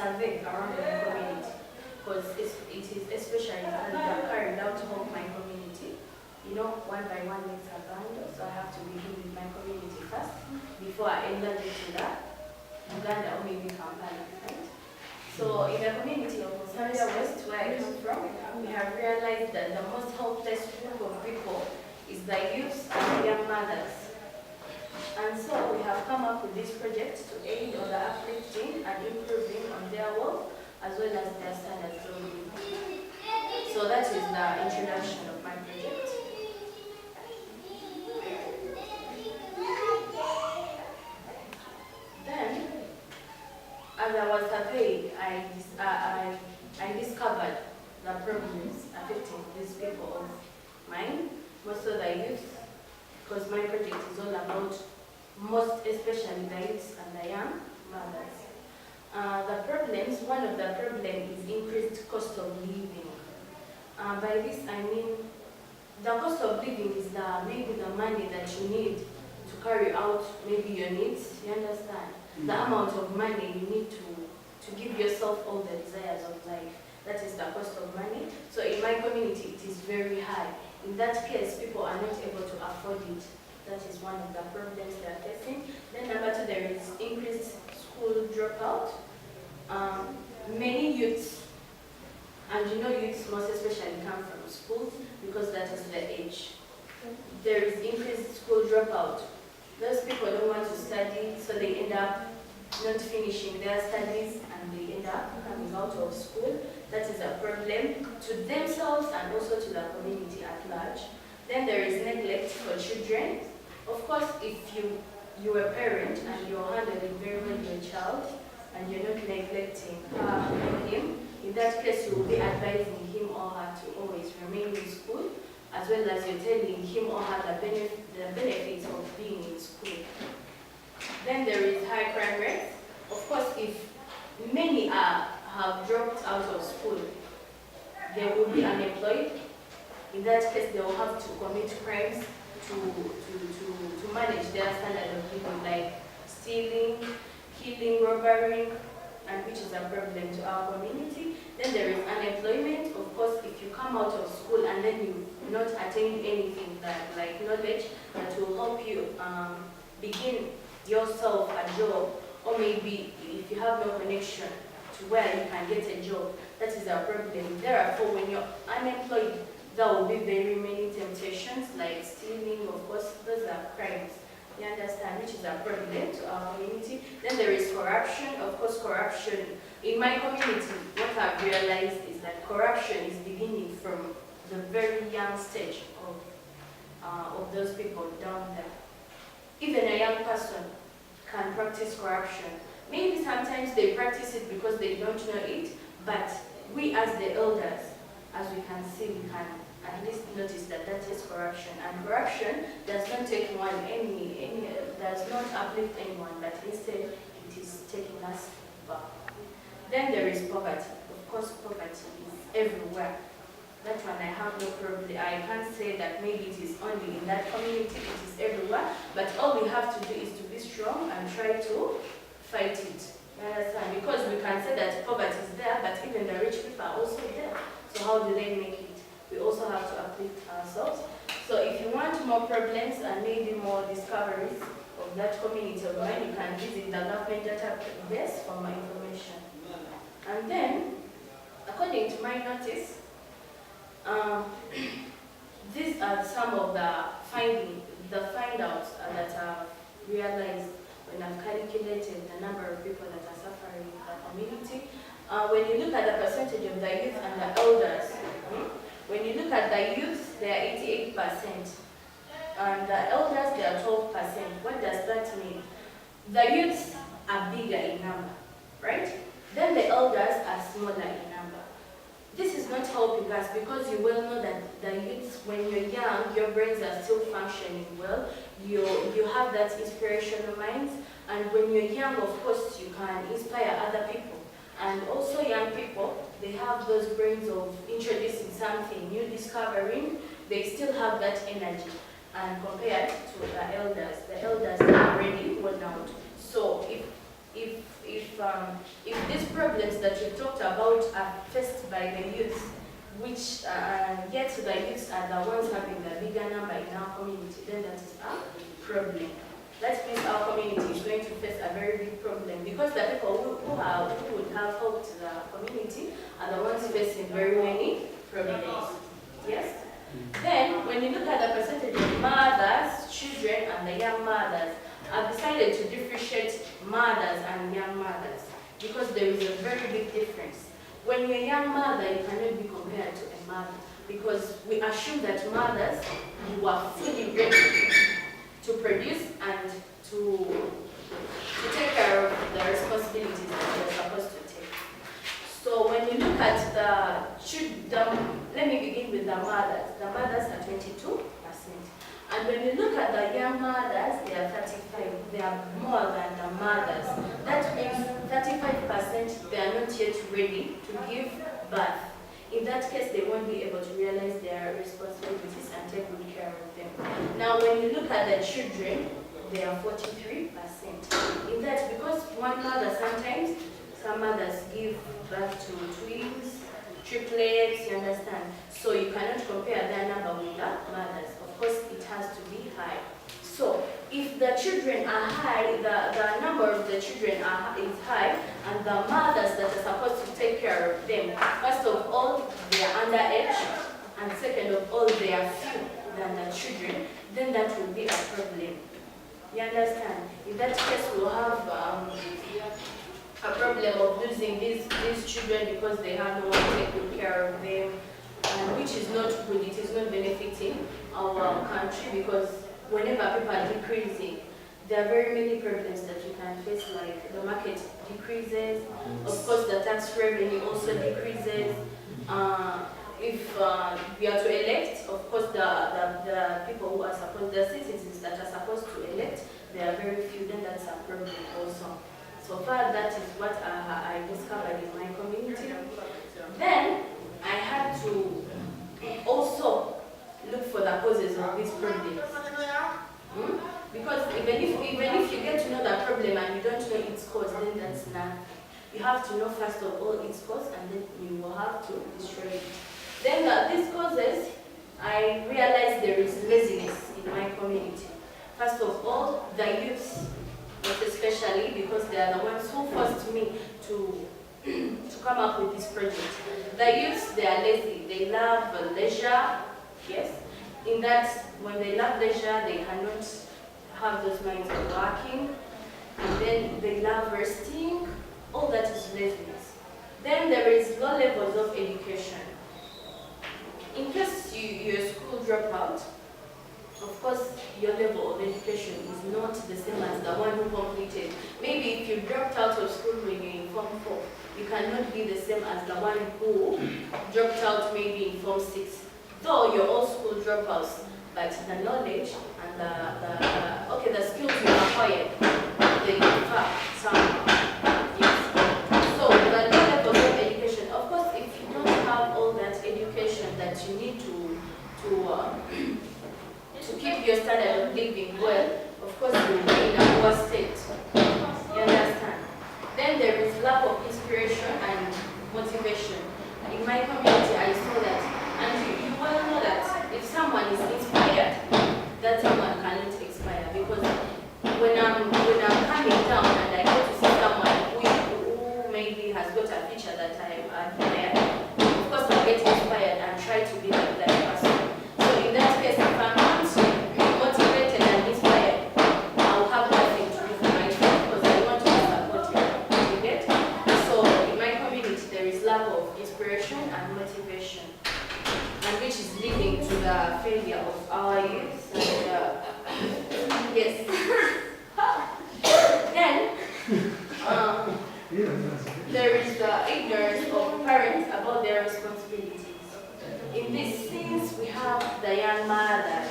survey around my community, because it is especially carried out to help my community. You know, one by one makes a bundle, so I have to begin with my community first before I enter into that Uganda or maybe Kampala, right? So in the community of Musalia West, where I come from, we have realized that the most helpless group of people is the youth and the young mothers. And so we have come up with this project to aid on the uplifting and improving on their work as well as their standards of living. So that is the introduction of my project. Then, as I was surveyed, I discovered the problems affecting these people of mine, most of the youth, because my project is all about most especially the youth and the young mothers. One of the problems is increased cost of living. By this I mean, the cost of living is maybe the money that you need to carry out maybe your needs, you understand? The amount of money you need to give yourself all the desires of life. That is the cost of money. So in my community, it is very high. In that case, people are not able to afford it. That is one of the problems they are facing. Then number two, there is increased school dropout. Many youths, and you know youths most especially come from schools because that is their age. There is increased school dropout. Those people don't want to study, so they end up not finishing their studies and they end up coming out of school. That is a problem to themselves and also to the community at large. Then there is neglect for children. Of course, if you're a parent and you're handling very well your child and you're not neglecting her or him, in that case you will be advising him or her to always remain in school, as well as you're telling him or her the benefits of being in school. Then there is high crime rates. Of course, if many have dropped out of school, they will be unemployed. In that case, they will have to commit crimes to manage their standard of living, like stealing, killing, robbery, and which is a problem to our community. Then there is unemployment. Of course, if you come out of school and then you not attain anything like knowledge that will help you begin yourself a job, or maybe if you have no connection to where you can get a job, that is a problem. Therefore, when you're unemployed, there will be very many temptations like stealing. Of course, those are crimes. You understand, which is a problem to our community. Then there is corruption. Of course, corruption in my community, what I've realized is that corruption is beginning from the very young stage of those people down there. Even a young person can practice corruption. Maybe sometimes they practice it because they don't know it, but we as the elders, as we can see, we can at least notice that that is corruption. And corruption does not take does not uplift anyone, but instead it is taking us back. Then there is poverty. Of course, poverty is everywhere. That one I have no problem. I can't say that maybe it is only in that community, it is everywhere, but all we have to do is to be strong and try to fight it. You understand? Because we can say that poverty is there, but even the rich people are also there. So how do they make it? We also have to uplift ourselves. So if you want more problems and maybe more discoveries of that community of mine, you can visit the government database for more information. And then, according to my notice, these are some of the findouts that I've realized when I've calculated the number of people that are suffering in the community. When you look at the percentage of the youth and the elders, when you look at the youth, they are 88%, and the elders, they are 12%. What does that mean? The youths are bigger in number, right? Then the elders are smaller in number. This is not helping us because you well know that the youths, when you're young, your brains are still functioning well. You have that inspirational mind, and when you're young, of course, you can inspire other people. And also young people, they have those brains of introducing something new, discovering. They still have that energy. And compared to the elders are already worn out. So if these problems that we talked about are faced by the youth, which yet the youths are the ones having the bigger number in our community, then that is a problem. That means our community is going to face a very big problem, because the people who would have helped the community are the ones facing very many problems. Yes? Then, when you look at the percentage of mothers, children, and the young mothers, I've decided to differentiate mothers and young mothers, because there is a very big difference. When you're a young mother, you cannot be compared to a mother, because we assume that mothers, you are fully ready to produce and to take care of the responsibilities that you're supposed to take. So when you look at let me begin with the mothers. The mothers are 22%. And when you look at the young mothers, they are 35%. They are more than the mothers. That means 35% they are not yet ready to give birth. In that case, they won't be able to realize their responsibilities and take good care of them. Now, when you look at the children, they are 43%. In that, because one mother sometimes, some mothers give birth to twins, triplets, you understand? So you cannot compare their number with the mothers. Of course, it has to be high. So if the children are high, the number of the children is high, and the mothers that are supposed to take care of them, first of all, they are underage, and second of all, they are few than the children, then that will be a problem. You understand? In that case, we'll have a problem of losing these children because they have no one to take good care of them, which is not good. It is not benefiting our country, because whenever people are decreasing, there are very many problems that you can face, like the market decreases, of course the tax revenue also decreases. If we are to elect, of course the people who are supposed, the citizens that are supposed to elect, there are very few, then that's a problem also. So far that is what I discovered in my community. Then I had to also look for the causes of these problems. Because even if you get to know the problem and you don't know its cause, then that's nothing. You have to know first of all its cause, and then you will have to destroy it. Then these causes, I realized there is laziness in my community. First of all, the youth, especially because they are the ones who forced me to come up with this project. The youths, they are lazy. They love leisure, yes. In that, when they love leisure, they cannot have those minds of working. And then they love resting. All that is laziness. Then there is low levels of education. In case you're a school dropout, of course, your level of education is not the same as the one who completed. Maybe if you dropped out of school when you're in Form 4, you cannot be the same as the one who dropped out maybe in Form 6. Though you're all school dropouts, but the knowledge and the skills you acquired, they differ somehow. Yes. So the low levels of education, of course, if you don't have all that education that you need to keep your standard of living well, of course you will be in a poor state. You understand? Then there is lack of inspiration and motivation. In my community, I saw that, and you well know that if someone is inspired, that someone cannot expire. Because when I'm coming down and I go to see someone who maybe has got a feature that I admire, of course I get inspired and try to be like that person. So in that case, if I'm not motivated and inspired, I'll have nothing to do for myself because I want to be supported. You get? So in my community, there is lack of inspiration and motivation, and which is leading to the failure of our youth. And yes. Then there is the ignorance of parents about their responsibilities. In this sense, we have the young mothers.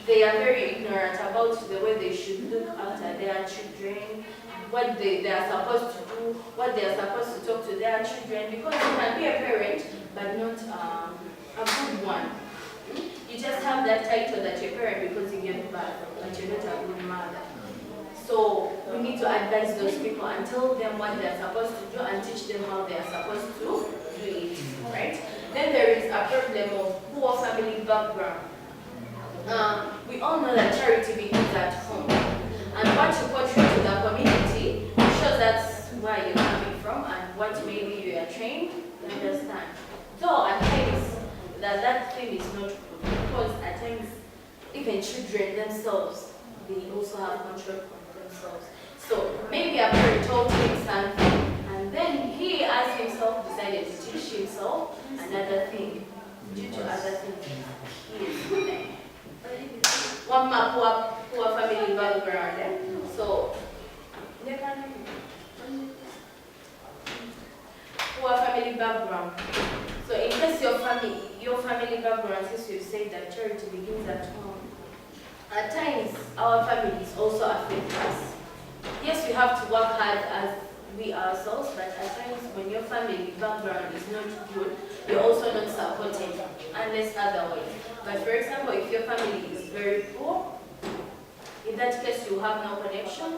They are very ignorant about the way they should look after their children, what they are supposed to do, what they are supposed to talk to their children, because you can be a parent, but not a good one. You just have that title that you're a parent because you gave birth, but you're not a good mother. So we need to advise those people and tell them what they're supposed to do and teach them how they're supposed to do it, right? Then there is a problem of poor family background. We all know that charity begins at home. And what you portray to the community shows that's where you're coming from and what maybe you are trained to understand. Though at times that thing is not good because at times even children themselves, they also have control of themselves. So maybe a parent told him something and then he as himself decided to teach himself another thing due to other things he is doing. One more poor family background. So poor family background. So in case your family background, since you've said that charity begins at home, at times our families also affect us. Yes, we have to work hard as we ourselves, but at times when your family background is not good, you're also not supported unless otherwise. But for example, if your family is very poor, in that case you have no connection.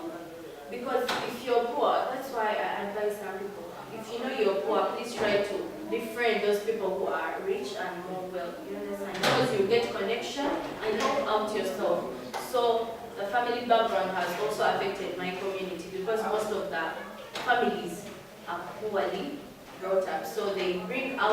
Because if you're poor, that's why I advise some people, if you know you're poor, please try to befriend those people who are rich and more wealthy. You understand? Because you get connection and help out yourself. So the family background has also affected my community because most of the families are poorly brought up. So they bring out